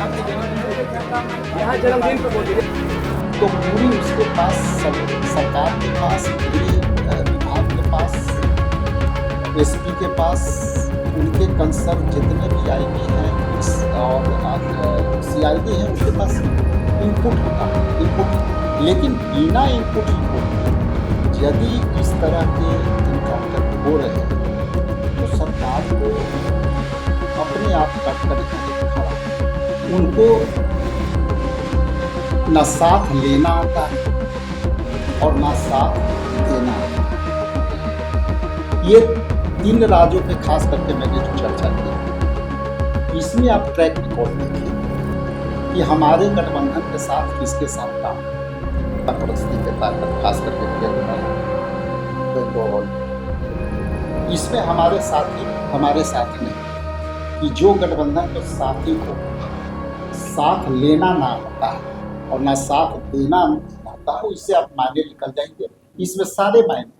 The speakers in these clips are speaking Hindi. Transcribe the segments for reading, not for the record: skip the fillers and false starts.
यहाँ जन्मदिन पे बोल दीजिए। तो पूरी उसके पास सरकार के पास, गृह विभाग के पास, एसपी के पास, उनके कंसर्न जितने भी आईबी हैं और सीआईडी हैं, उनके पास इनपुट होता है, इनपुट। लेकिन बिना इनपुट रिपोर्ट यदि इस तरह के इनकाउंटर हो रहे हैं तो सरकार को अपने आप कट खड़ा, उनको न साथ लेना आता है और न साथ देना आता है। ये 3 राज्यों पे खास करके मैंने जो चर्चा की, इसमें आप ट्रैक रिकॉर्ड देखिए कि हमारे गठबंधन के साथ किसके साथ काम, परिस्थिति के ताकत खास करके बंगाल, इसमें हमारे साथी हमारे साथ नहीं, कि जो गठबंधन के साथी को साथ लेना ना आता है और ना साथ देना आता है, इससे आप मायने निकल जाएंगे, इसमें सारे मायने।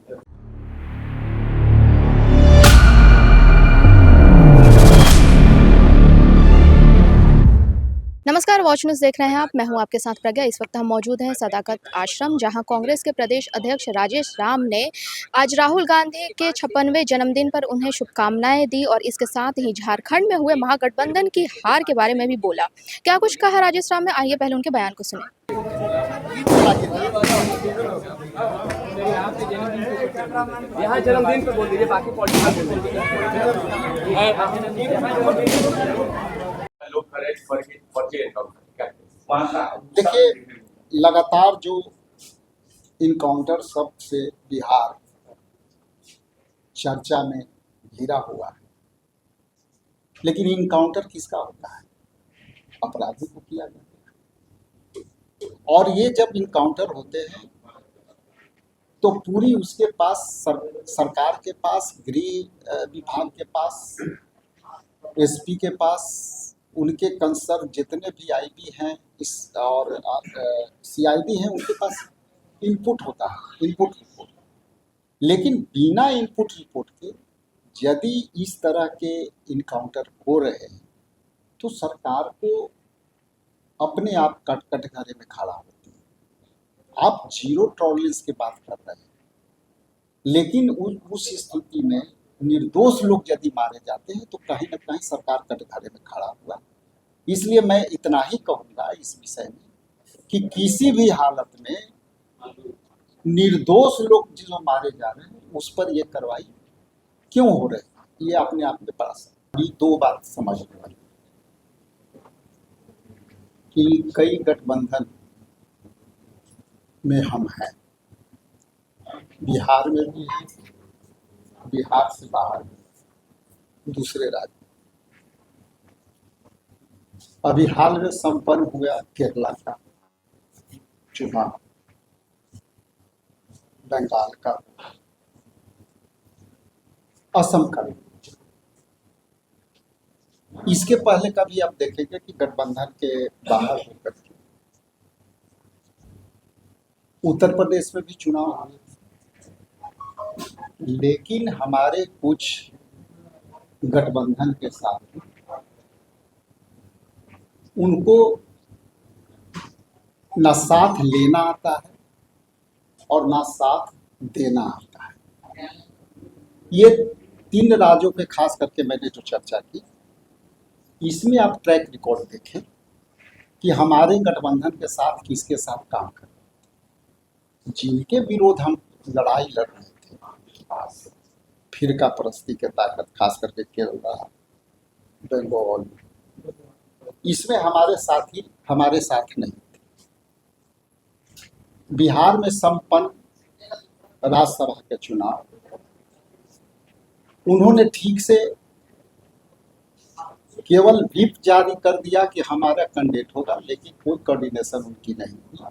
नमस्कार, वॉच न्यूज़ देख रहे हैं आप। मैं हूं आपके साथ प्रज्ञा। इस वक्त हम मौजूद हैं सदाकत आश्रम, जहां कांग्रेस के प्रदेश अध्यक्ष राजेश राम ने आज राहुल गांधी के 56वें जन्मदिन पर उन्हें शुभकामनाएं दी और इसके साथ ही झारखंड में हुए महागठबंधन की हार के बारे में भी बोला। क्या कुछ कहा राजेश राम ने, आइए पहले उनके बयान को सुने। यहाँ जन्मदिन पे बोल दीजिए, बाकी पॉलिटिक्स बोल देखिए, लगातार जो इनकाउंटर सबसे बिहार चर्चा में घिरा हुआ है, लेकिन इनकाउंटर किसका होता है? अपराधी को किया जाता है। और ये जब इनकाउंटर होते हैं तो पूरी उसके पास सरकार के पास, गृह विभाग के पास, एसपी के पास, उनके कंसर्न जितने भी आईबी हैं और सीआईडी हैं, उनके पास इनपुट होता है, इनपुट रिपोर्ट। लेकिन बिना इनपुट रिपोर्ट के यदि इस तरह के इनकाउंटर हो रहे हैं तो सरकार को अपने आप कटघरे में खड़ा होती है। आप जीरो टॉलरेंस की बात कर रहे हैं, लेकिन उस स्थिति में निर्दोष लोग यदि मारे जाते हैं तो कहीं ना कहीं सरकार कटघरे में खड़ा हुआ। इसलिए मैं इतना ही कहूँगा इस विषय में कि किसी भी हालत में निर्दोष लोग जो मारे जा रहे हैं उस पर ये कार्रवाई क्यों हो रही है, ये अपने आप में बड़ा सा। 2 बात समझने वाली कि कई गठबंधन में हम हैं, बिहार में भी हैं, बिहार से बाहर दूसरे राज्य। अभी हाल में संपन्न हुआ केरला का चुनाव, बंगाल का, असम का भी। इसके पहले का भी आप देखेंगे कि गठबंधन के बाहर होकर के उत्तर प्रदेश में भी चुनाव हुए, लेकिन हमारे कुछ गठबंधन के साथ उनको न साथ लेना आता है और न साथ देना आता है। ये 3 राज्यों पे खास करके मैंने जो चर्चा की, इसमें आप ट्रैक रिकॉर्ड देखें कि हमारे गठबंधन के साथ किसके साथ काम कर रहे हैं, जिनके विरोध हम लड़ाई लड़ रहे थे, फिरका परस्ती के ताकत खास करके केरला, बंगाल, इसमें हमारे साथी हमारे साथ नहीं थे। बिहार में संपन्न राज्यसभा के चुनाव, उन्होंने ठीक से केवल व्हिप जारी कर दिया कि हमारा कैंडिडेट होगा, लेकिन कोई कोऑर्डिनेशन उनकी नहीं हुआ।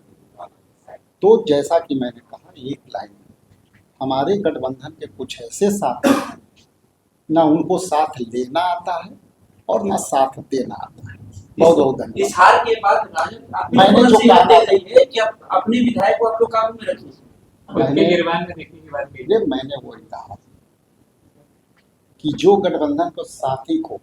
तो जैसा कि मैंने कहा, एक लाइन में हमारे गठबंधन के कुछ ऐसे साथी हैं, ना उनको साथ लेना आता है और ना साथ देना आता है। बहुत धन्यवाद। इस हार के बाद मैंने जो कहा है कि अपने विधायक को आप लोग काबू में रखिए। मैंने वही कहा कि जो गठबंधन को साथी को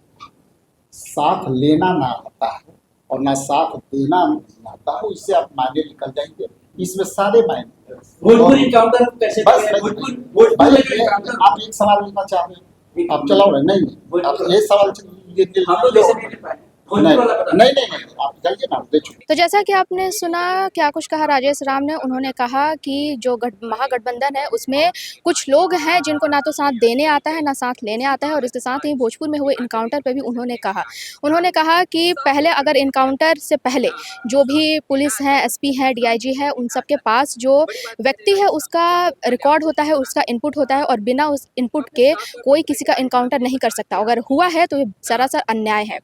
साथ लेना ना आता है और ना साथ देना नहीं आता हो, इससे आप मायने निकल जाएंगे। इसमें सारे मायने। भोजपुर इनकाउंटर को कैसे बस देखें? नहीं, भोजपुर भाई, में जो इनकाउंटर आप एक सवाल लेना चाह रहे हैं, आप चलाओ रहे नहीं, आप ये सवाल हम तो जैसे नहीं ले पाए भोजपुर नहीं वाला बता नहीं नहीं नहीं, आप जाइए ना, दे चुके। तो जैसा कि आपने सुना क्या कुछ कहा राजेश राम ने। उन्होंने कहा कि जो महागठबंधन है उसमें कुछ लोग हैं जिनको ना तो साथ देने आता है ना साथ लेने आता है। और इसके साथ ही भोजपुर में हुए इनकाउंटर पे भी उन्होंने कहा कि पहले अगर इनकाउंटर से पहले जो भी पुलिस है, एसपी है, डीआईजी है, उन सब के पास जो व्यक्ति है उसका रिकॉर्ड होता है, उसका इनपुट होता है और बिना उस इनपुट के कोई किसी का इनकाउंटर नहीं कर सकता। अगर हुआ है तो ये सरासर अन्याय है।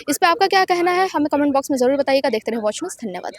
इस पर आपका क्या कहना है हमें कमेंट बॉक्स में ज़रूर बताइएगा। देखते रहे वॉच न्यूज़। धन्यवाद।